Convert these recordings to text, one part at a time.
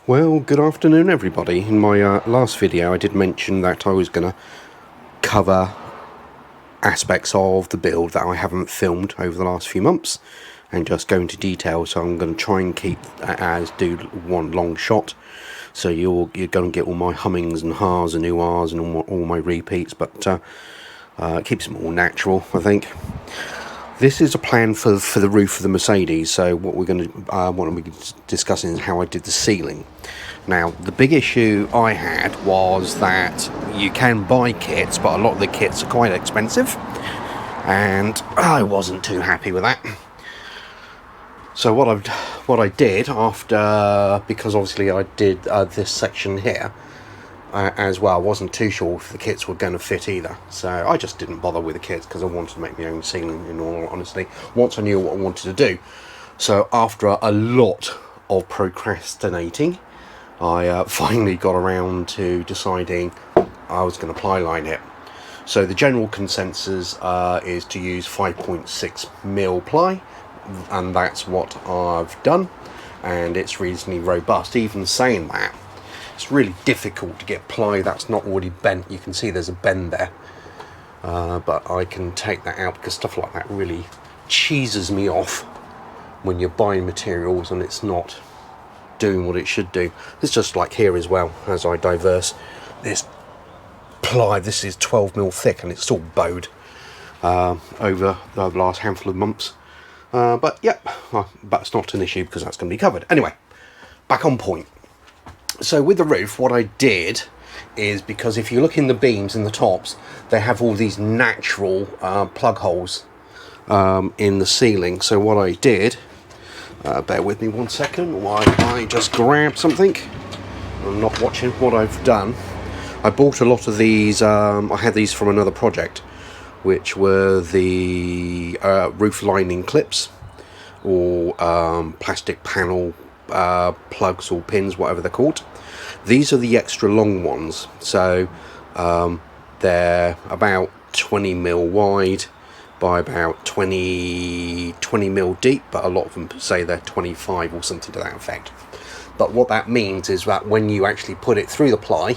Well, good afternoon everybody. In my last video I did mention that I was going to cover aspects of the build that I haven't filmed over the last few months and just go into detail, so I'm going to try and keep as do one long shot, so you're going to get all my hummings and ha's and oohs and all my repeats, but it keeps it more natural, I think. This is a plan for the roof of the Mercedes. So what we're going to be discussing is how I did the ceiling. Now, the big issue I had was that you can buy kits, but a lot of the kits are quite expensive, and I wasn't too happy with that. So what I did after, because obviously I did this section here as well, I wasn't too sure if the kits were going to fit either, so I just didn't bother with the kits because I wanted to make my own ceiling, in all honesty, once I knew what I wanted to do. So after a lot of procrastinating, I finally got around to deciding I was going to ply line it. So the general consensus is to use 5.6mm ply, and that's what I've done, and it's reasonably robust. Even saying that, it's really difficult to get ply that's not already bent. You can see there's a bend there, but I can take that out because stuff like that really cheeses me off when you're buying materials and it's not doing what it should do. It's just like here as well, as I diverse this ply. This is 12mm thick and it's all bowed over the last handful of months, but yep, that's not an issue because that's going to be covered. Anyway, back on point. So with the roof, what I did is, because if you look in the beams in the tops, they have all these natural plug holes in the ceiling. So what I did, bear with me 1 second while I just grab something. I'm not watching what I've done. I bought a lot of these, I had these from another project, which were the roof lining clips, or plastic panel plugs or pins, whatever they're called. These are the extra long ones, so they're about 20mm wide by about 20mm deep, but a lot of them say they're 25 or something to that effect. But what that means is that when you actually put it through the ply,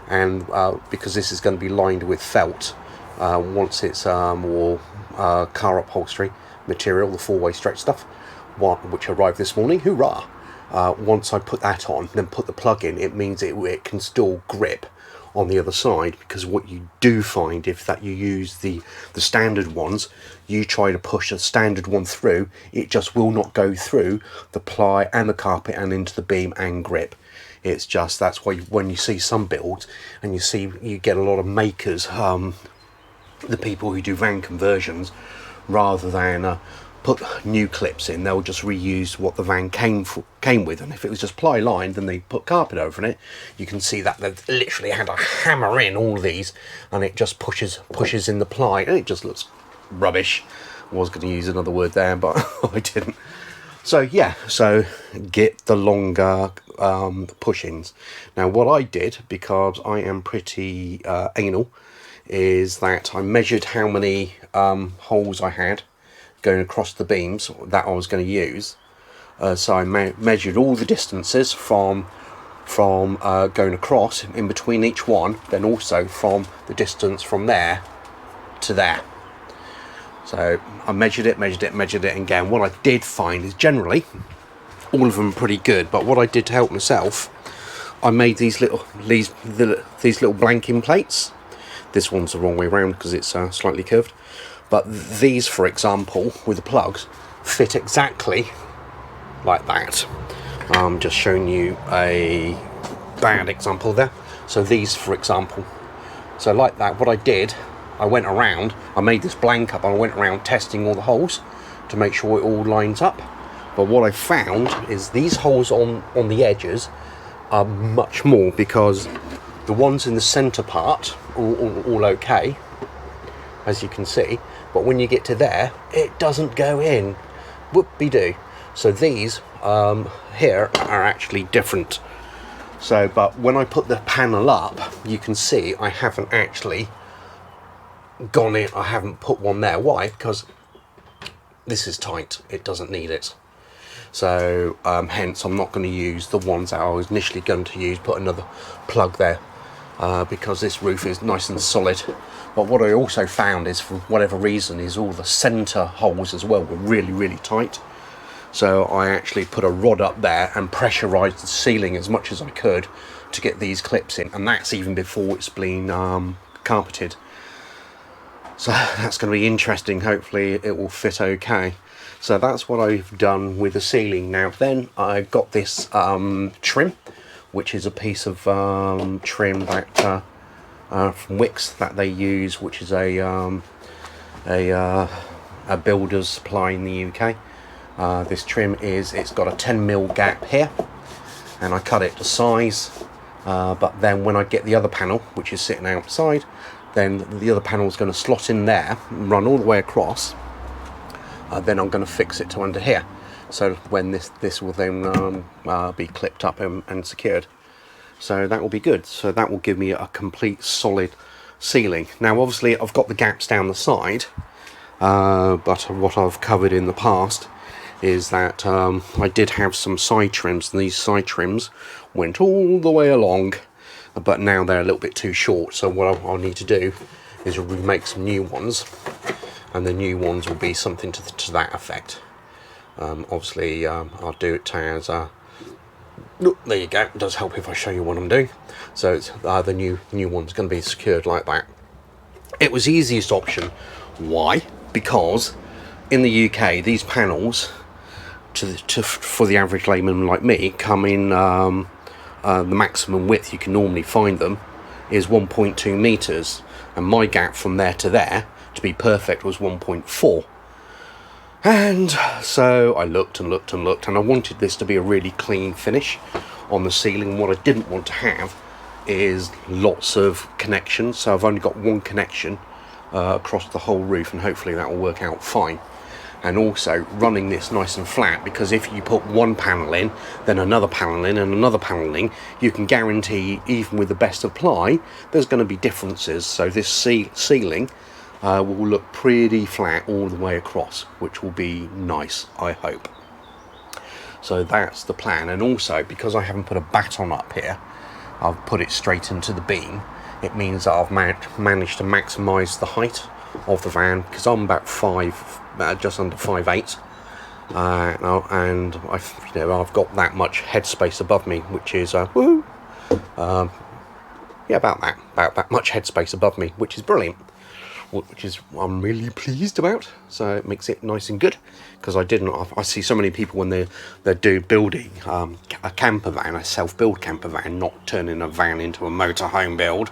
and because this is going to be lined with felt, once it's more car upholstery material, the 4-way stretch stuff, which arrived this morning, hoorah! Once I put that on, then put the plug in, it means it can still grip on the other side, because what you do find, if that you use the standard ones, you try to push a standard one through, it just will not go through the ply and the carpet and into the beam and grip. It's just, that's why when you see some builds and you get a lot of makers, the people who do van conversions, rather than put new clips in, they'll just reuse what the van came with. And if it was just ply lined, then they put carpet over it. You can see that they've literally had to hammer in all these, and it just pushes in the ply, and it just looks rubbish. I was going to use another word there, but I didn't. So yeah, so get the longer push-ins. Now what I did, because I am pretty anal, is that I measured how many holes I had going across the beams that I was going to use. So I measured all the distances from going across in between each one, then also from the distance from there to there. So I measured it, and again, what I did find is generally all of them pretty good, but what I did to help myself, I made these little blanking plates. This one's the wrong way around because it's slightly curved. But these, for example, with the plugs, fit exactly like that. I'm just showing you a bad example there. So these, for example, so like that, what I did, I went around, I made this blank up, and I went around testing all the holes to make sure it all lines up. But what I found is these holes on the edges are much more, because the ones in the centre part are all okay, as you can see, but when you get to there, it doesn't go in. Whoop-de-doo. So these here are actually different. So, but when I put the panel up, you can see I haven't actually gone in, I haven't put one there. Why? Because this is tight, it doesn't need it. So hence I'm not going to use the ones that I was initially going to use, put another plug there, because this roof is nice and solid. But what I also found is, for whatever reason, is all the centre holes as well were really tight. So I actually put a rod up there and pressurised the ceiling as much as I could to get these clips in, and that's even before it's been carpeted. So that's going to be interesting. Hopefully it will fit okay. So that's what I've done with the ceiling. Now then, I've got this trim, which is a piece of trim that from Wicks that they use, which is a builder's supply in the UK. This trim it's got a 10mm gap here, and I cut it to size, but then when I get the other panel, which is sitting outside, then the other panel is going to slot in there and run all the way across. Then I'm going to fix it to under here, so when this will then be clipped up and secured. So that will be good. So that will give me a complete solid ceiling. Now obviously I've got the gaps down the side, but what I've covered in the past is that I did have some side trims, and these side trims went all the way along, but now they're a little bit too short. So what I'll need to do is remake some new ones, and the new ones will be something to that effect. Obviously I'll do it as look, there you go. It does help if I show you what I'm doing. So it's the new one's going to be secured like that. It was the easiest option. Why? Because in the UK these panels for the average layman like me come in the maximum width you can normally find them is 1.2 meters, and my gap from there to there to be perfect was 1.4. And so I looked and looked and looked, and I wanted this to be a really clean finish on the ceiling. What I didn't want to have is lots of connections, so I've only got one connection across the whole roof, and hopefully that will work out fine. And also running this nice and flat, because if you put one panel in, then another panel in, and another panel in, you can guarantee, even with the best of ply, there's going to be differences. So this ceiling will look pretty flat all the way across, which will be nice, I hope. So that's the plan. And also, because I haven't put a baton up here, I've put it straight into the beam. It means that I've managed to maximise the height of the van, because I'm about just under 5'8", and I've got that much headspace above me, which is woohoo. Yeah, about that much headspace above me, which is brilliant. Which is I'm really pleased about. So it makes it nice and good, because I see so many people when they're building a camper van, a self-build camper van, not turning a van into a motorhome build.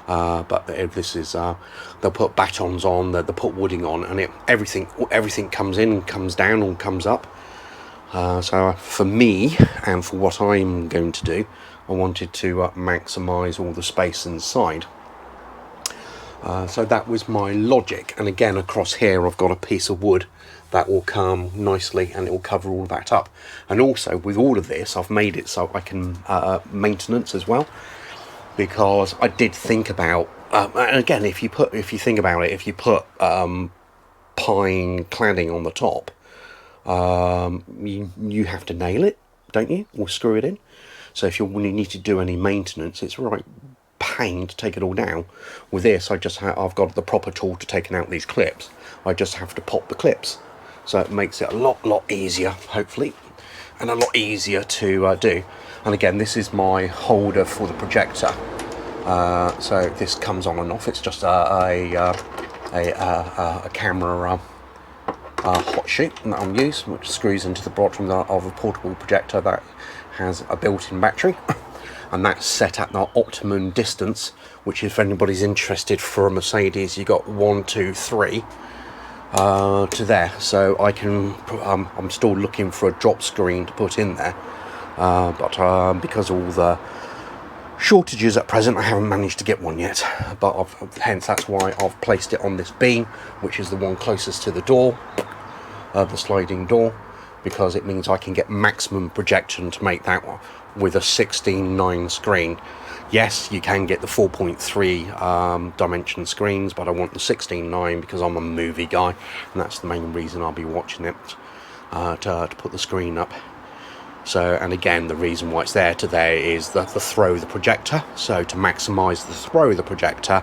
But this is they'll put batons on, they'll put wooding on, and everything comes in, comes down, or comes up. So for me, and for what I'm going to do, I wanted to maximise all the space inside. So that was my logic. And again, across here I've got a piece of wood that will come nicely, and it will cover all that up. And also with all of this, I've made it so I can maintenance as well, because I did think about and again, if you think about it, if you put pine cladding on the top, you have to nail it, don't you, or screw it in. So when you need to do any maintenance, it's right pain to take it all down. With this, I've got the proper tool to taking out these clips. I just have to pop the clips, so it makes it a lot easier, hopefully, and a lot easier to do. And again, this is my holder for the projector, so this comes on and off. It's just a camera hot shoe that I'm using, which screws into the bottom of a portable projector that has a built-in battery. And that's set at the optimum distance, which, if anybody's interested, for a Mercedes, you got 1, 2, 3 to there. So I can I'm still looking for a drop screen to put in there, but because of all the shortages at present, I haven't managed to get one yet. But hence that's why I've placed it on this beam, which is the one closest to the door, the sliding door, because it means I can get maximum projection to make that one with a 16:9 screen. Yes, you can get the 4.3 dimension screens, but I want the 16:9 because I'm a movie guy, and that's the main reason I'll be watching it. to put the screen up. So, and again, the reason why it's there today is the throw of the projector. So to maximise the throw of the projector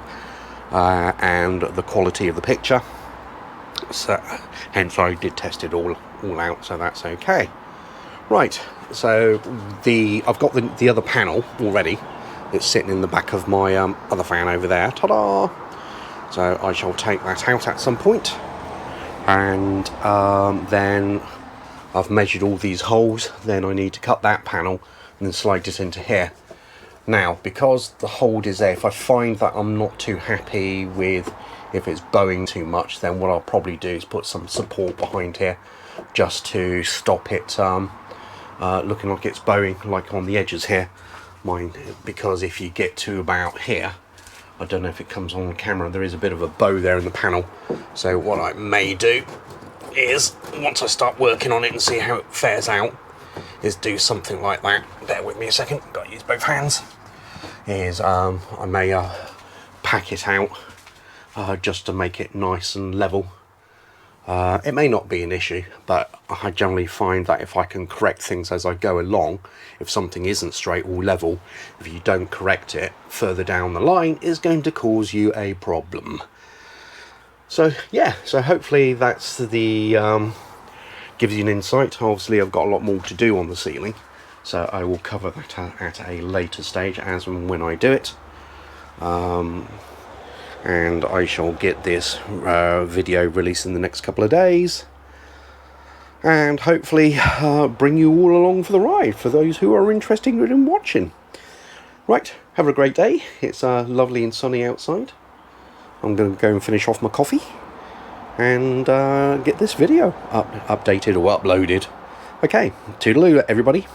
and the quality of the picture. So, hence I did test it all out, so that's okay. Right, so I've got the other panel already. It's sitting in the back of my other fan over there. Ta-da! So I shall take that out at some point, and then I've measured all these holes. Then I need to cut that panel and then slide it into here. Now, because the hold is there, if I find that I'm not too happy with if it's bowing too much, then what I'll probably do is put some support behind here just to stop it looking like it's bowing, like on the edges here. Because if you get to about here, I don't know if it comes on camera, there is a bit of a bow there in the panel. So what I may do is, once I start working on it and see how it fares out, is do something like that. Bear with me a second, got to use both hands. I may pack it out just to make it nice and level. It may not be an issue, but I generally find that if I can correct things as I go along, if something isn't straight or level, if you don't correct it further down the line, is going to cause you a problem. So yeah, so hopefully that's gives you an insight. Obviously I've got a lot more to do on the ceiling, so I will cover that at a later stage as and when I do it. And I shall get this video released in the next couple of days, and hopefully bring you all along for the ride, for those who are interested in watching. Right, have a great day. It's lovely and sunny outside. I'm going to go and finish off my coffee and get this video updated or uploaded. Okay, toodaloo everybody.